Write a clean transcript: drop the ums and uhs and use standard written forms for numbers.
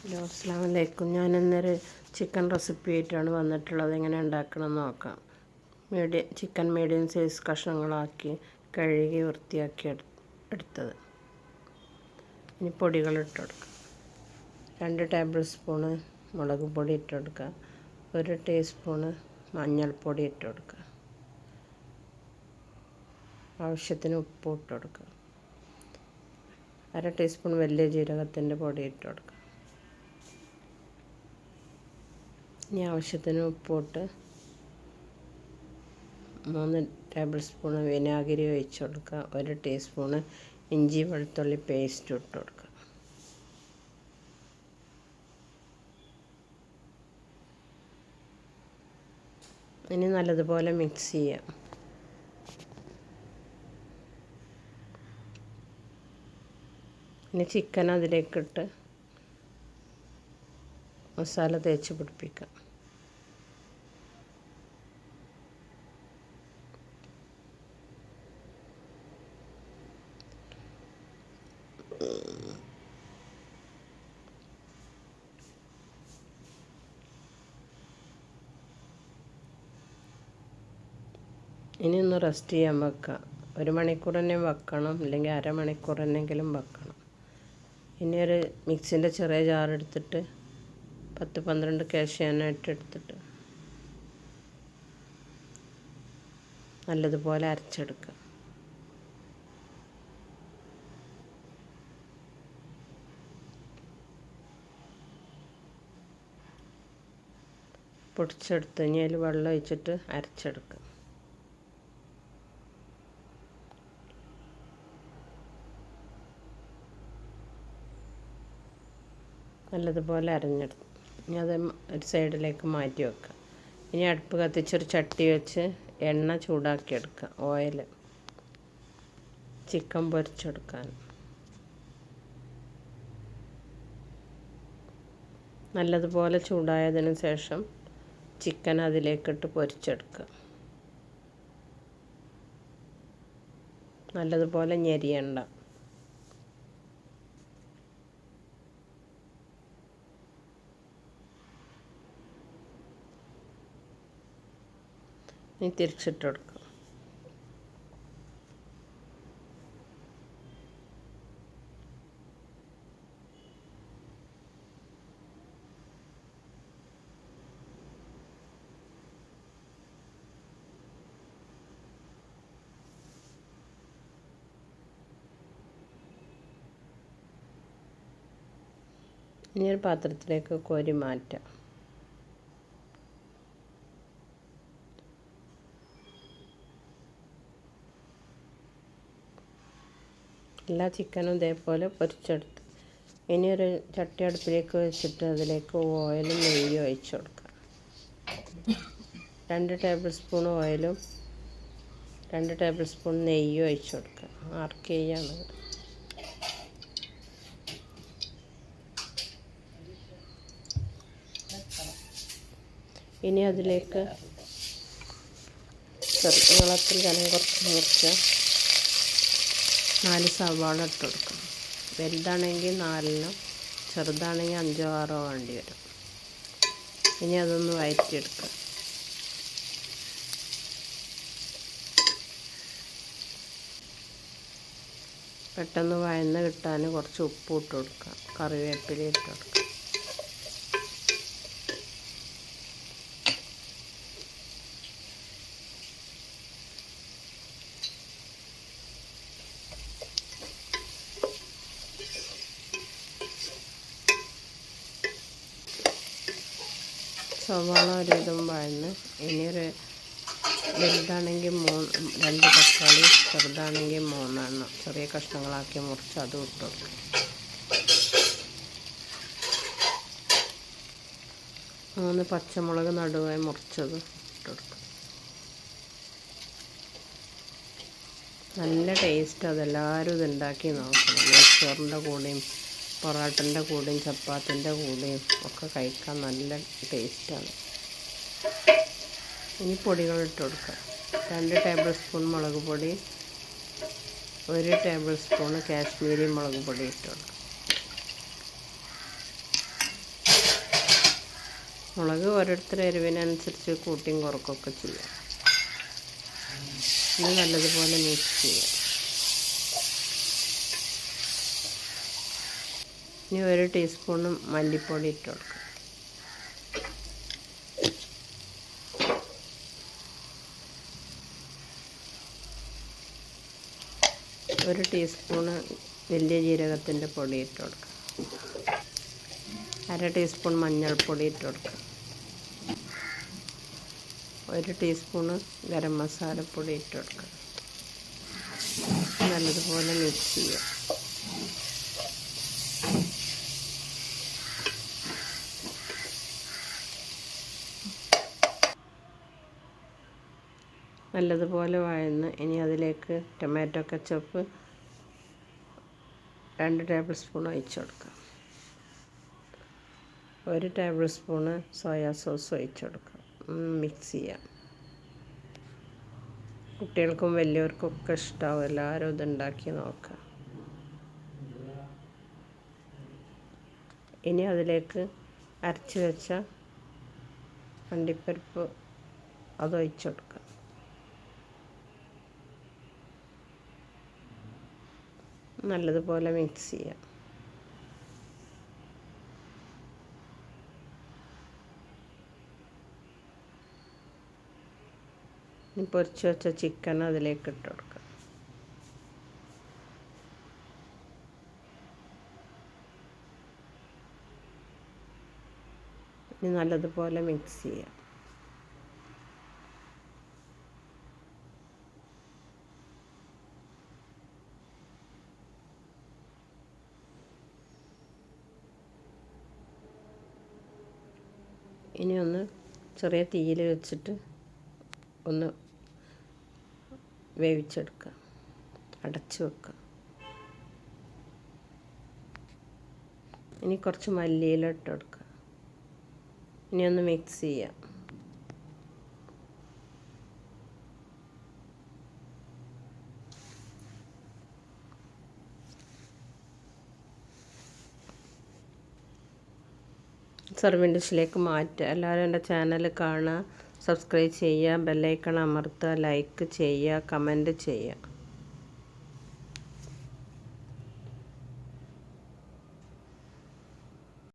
Hello, അസ്സലാമു അലൈക്കും. ഞാനിന്നൊരു chicken recipe ആയിട്ടാണ് വന്നിട്ടുള്ളത്. എങ്ങനെ ഉണ്ടാക്കണമെന്ന് നോക്കാം. ചിക്കൻ മീഡിയം സൈസ് കഷ്ണങ്ങളാക്കി കഴുകി വൃത്തിയാക്കി എടുത്തത്. ഇനി പൊടികൾ ഇട്ട് കൊടുക്കാം. 2 ടേബിൾ സ്പൂണ് മുളക് പൊടി ഇട്ട് കൊടുക്കുക. 1 ടീസ്പൂണ് മഞ്ഞൾപ്പൊടി ഇട്ട് കൊടുക്കുക. ആവശ്യത്തിന് ഉപ്പ് ഇട്ട് കൊടുക്കുക. 1/2 ടീസ്പൂൺ വലിയ ജീരകത്തിൻ്റെ പൊടി ഇട്ട് കൊടുക്കുക. ഇനി ആവശ്യത്തിന് ഉപ്പിട്ട് 3 ടേബിൾ സ്പൂൺ വിനാഗിരി ഒഴിച്ച് കൊടുക്കുക. 1 ടീസ്പൂണ് ഇഞ്ചി വെളുത്തുള്ളി പേസ്റ്റ് ഇട്ട് കൊടുക്കുക. ഇനി നല്ലതുപോലെ മിക്സ് ചെയ്യാം. ഇനി ചിക്കൻ അതിലേക്കിട്ട് മസാല തേച്ച് പിടിപ്പിക്കാം. ഇനി ഒന്ന് റെസ്റ്റ് ചെയ്യാൻ വെക്കുക. 1 മണിക്കൂർ തന്നെ വെക്കണം, അല്ലെങ്കിൽ അരമണിക്കൂർ എന്നെങ്കിലും വെക്കണം. ഇനി ഒരു മിക്സിൻ്റെ ചെറിയ ജാർ എടുത്തിട്ട് 10-12 കാഷ്യൂനട്ട് എടുത്തിട്ട് നല്ലതുപോലെ അരച്ചെടുക്കുക. പൊടിച്ചെടുത്ത് ഇനി അതിൽ വെള്ളം ഒഴിച്ചിട്ട് അരച്ചെടുക്കുക. നല്ലതുപോലെ അരഞ്ഞെടുത്തു. ഇനി അത് ഒരു സൈഡിലേക്ക് മാറ്റി വെക്കുക. ഇനി അടുപ്പ് കത്തിച്ചൊരു ചട്ടി വെച്ച് എണ്ണ ചൂടാക്കിയെടുക്കുക. Oil chicken പൊരിച്ചെടുക്കാൻ. നല്ലതുപോലെ ചൂടായതിന് ശേഷം ചിക്കൻ അതിലേക്കിട്ട് പൊരിച്ചെടുക്കുക. നല്ലതുപോലെ ഞെരിയണ്ട. ഇനി തിരിച്ചിട്ട് കൊടുക്കുക. ഇനി ഒരു പാത്രത്തിലേക്ക് കോരി മാറ്റാം. എല്ലാ ചിക്കനും ഇതേപോലെ പൊരിച്ചെടുത്ത് ഇനി ഒരു ചട്ടി അടുപ്പിലേക്ക് വെച്ചിട്ട് അതിലേക്ക് ഓയിലും നെയ്യും ഒഴിച്ച് കൊടുക്കുക. 2 ടേബിൾ സ്പൂൺ ഓയിലും 2 ടേബിൾ സ്പൂൺ നെയ്യും ഒഴിച്ച് കൊടുക്കുക. ആർക്ക് ചെയ്യാണ്. ഇനി അതിലേക്ക് നീളത്തിൽ കനം കുറച്ച് മുറിച്ച 4 സവാള ഇട്ട് കൊടുക്കണം. വലുതാണെങ്കിൽ 4, ചെറുതാണെങ്കിൽ 5-6 വേണ്ടി വരും. ഇനി അതൊന്ന് വഴറ്റിയെടുക്കുക. പെട്ടെന്ന് വഴന്ന് കിട്ടാൻ കുറച്ച് ഉപ്പ് ഇട്ട് കൊടുക്കുക. കറിവേപ്പില ഇട്ട് കൊടുക്കുക. സവാള ഒരുവിധം വഴന്ന് ഇനി ഒരു വലുതാണെങ്കിൽ 2 തക്കാളി, ചെറുതാണെങ്കിൽ 3 ചെറിയ കഷ്ണങ്ങളാക്കി മുറിച്ച് അതും ഇട്ട് കൊടുക്കും. 3 പച്ചമുളക് നടുവായി മുറിച്ചത് ഇട്ട് കൊടുക്കും. നല്ല ടേസ്റ്റ്. അതെല്ലാവരും ഇതുണ്ടാക്കി നോക്കണം. നെയ്ച്ചോറിൻ്റെ കൂടെയും പൊറോട്ടൻ്റെ കൂടെയും ചപ്പാത്തിൻ്റെ കൂടെയും ഒക്കെ കഴിക്കാൻ നല്ല ടേസ്റ്റാണ്. ഇനി പൊടികൾ ഇട്ട് കൊടുക്കുക. 2 ടേബിൾ സ്പൂൺ മുളക് പൊടി, 1 ടേബിൾ സ്പൂൺ കാശ്മീരി മുളക് പൊടി ഇട്ട് കൊടുക്കുക. മുളക് ഓരോരുത്തരുടെ എരിവിനനുസരിച്ച് കൂട്ടിയും കുറക്കുകയൊക്കെ ചെയ്യാം. ഇത് നല്ലതുപോലെ മിക്സ് ചെയ്യാം. ഇനി 1 ടീസ്പൂൺ മല്ലിപ്പൊടി ഇട്ട് കൊടുക്കാം. 1 ടീസ്പൂൺ വലിയ ജീരകത്തിൻ്റെ പൊടി ഇട്ട് കൊടുക്കാം. 1/2 ടീസ്പൂൺ മഞ്ഞൾപ്പൊടി ഇട്ട് കൊടുക്കാം. 1 ടീസ്പൂൺ ഗരം മസാലപ്പൊടി ഇട്ട് കൊടുക്കാം. നല്ലതുപോലെ മിക്സ് ചെയ്യാം. നല്ലതുപോലെ വഴന്ന് ഇനി അതിലേക്ക് ടൊമാറ്റോ കെച്ചപ്പ് 2 ടേബിൾ സ്പൂൺ ഒഴിച്ച് കൊടുക്കാം. 1 ടേബിൾ സ്പൂൺ സോയാ സോസ് ഒഴിച്ച് കൊടുക്കാം. മിക്സ് ചെയ്യാം. കുട്ടികൾക്കും വലിയവർക്കൊക്കെ ഇഷ്ടമാവും. എല്ലാവരും ഇതുണ്ടാക്കി നോക്കാം. ഇനി അതിലേക്ക് അരച്ച് വെച്ച അണ്ടിപ്പരിപ്പ് അതൊഴിച്ച് കൊടുക്കാം. നല്ലതുപോലെ മിക്സ് ചെയ്യാം. ഇനി പൊരിച്ച് വെച്ച ചിക്കൻ അതിലേക്ക് ഇട്ട് കൊടുക്കാം. ഇനി നല്ലതുപോലെ മിക്സ് ചെയ്യാം. ഇനി ഒന്ന് ചെറിയ തീയിൽ വെച്ചിട്ട് ഒന്ന് വേവിച്ചെടുക്കുക. അടച്ച് വെക്കുക. ഇനി കുറച്ച് മല്ലിയില ഇട്ട് കൊടുക്കുക. ഇനി ഒന്ന് മിക്സ് ചെയ്യാം. സർവിങ് ഡിഷിലേക്ക് മാറ്റുക. എല്ലാവരും എൻ്റെ ചാനൽ കാണുക, സബ്സ്ക്രൈബ് ചെയ്യുക, ബെല്ലൈക്കൺ അമർത്തുക, ലൈക്ക് ചെയ്യുക, കമൻറ്റ് ചെയ്യുക.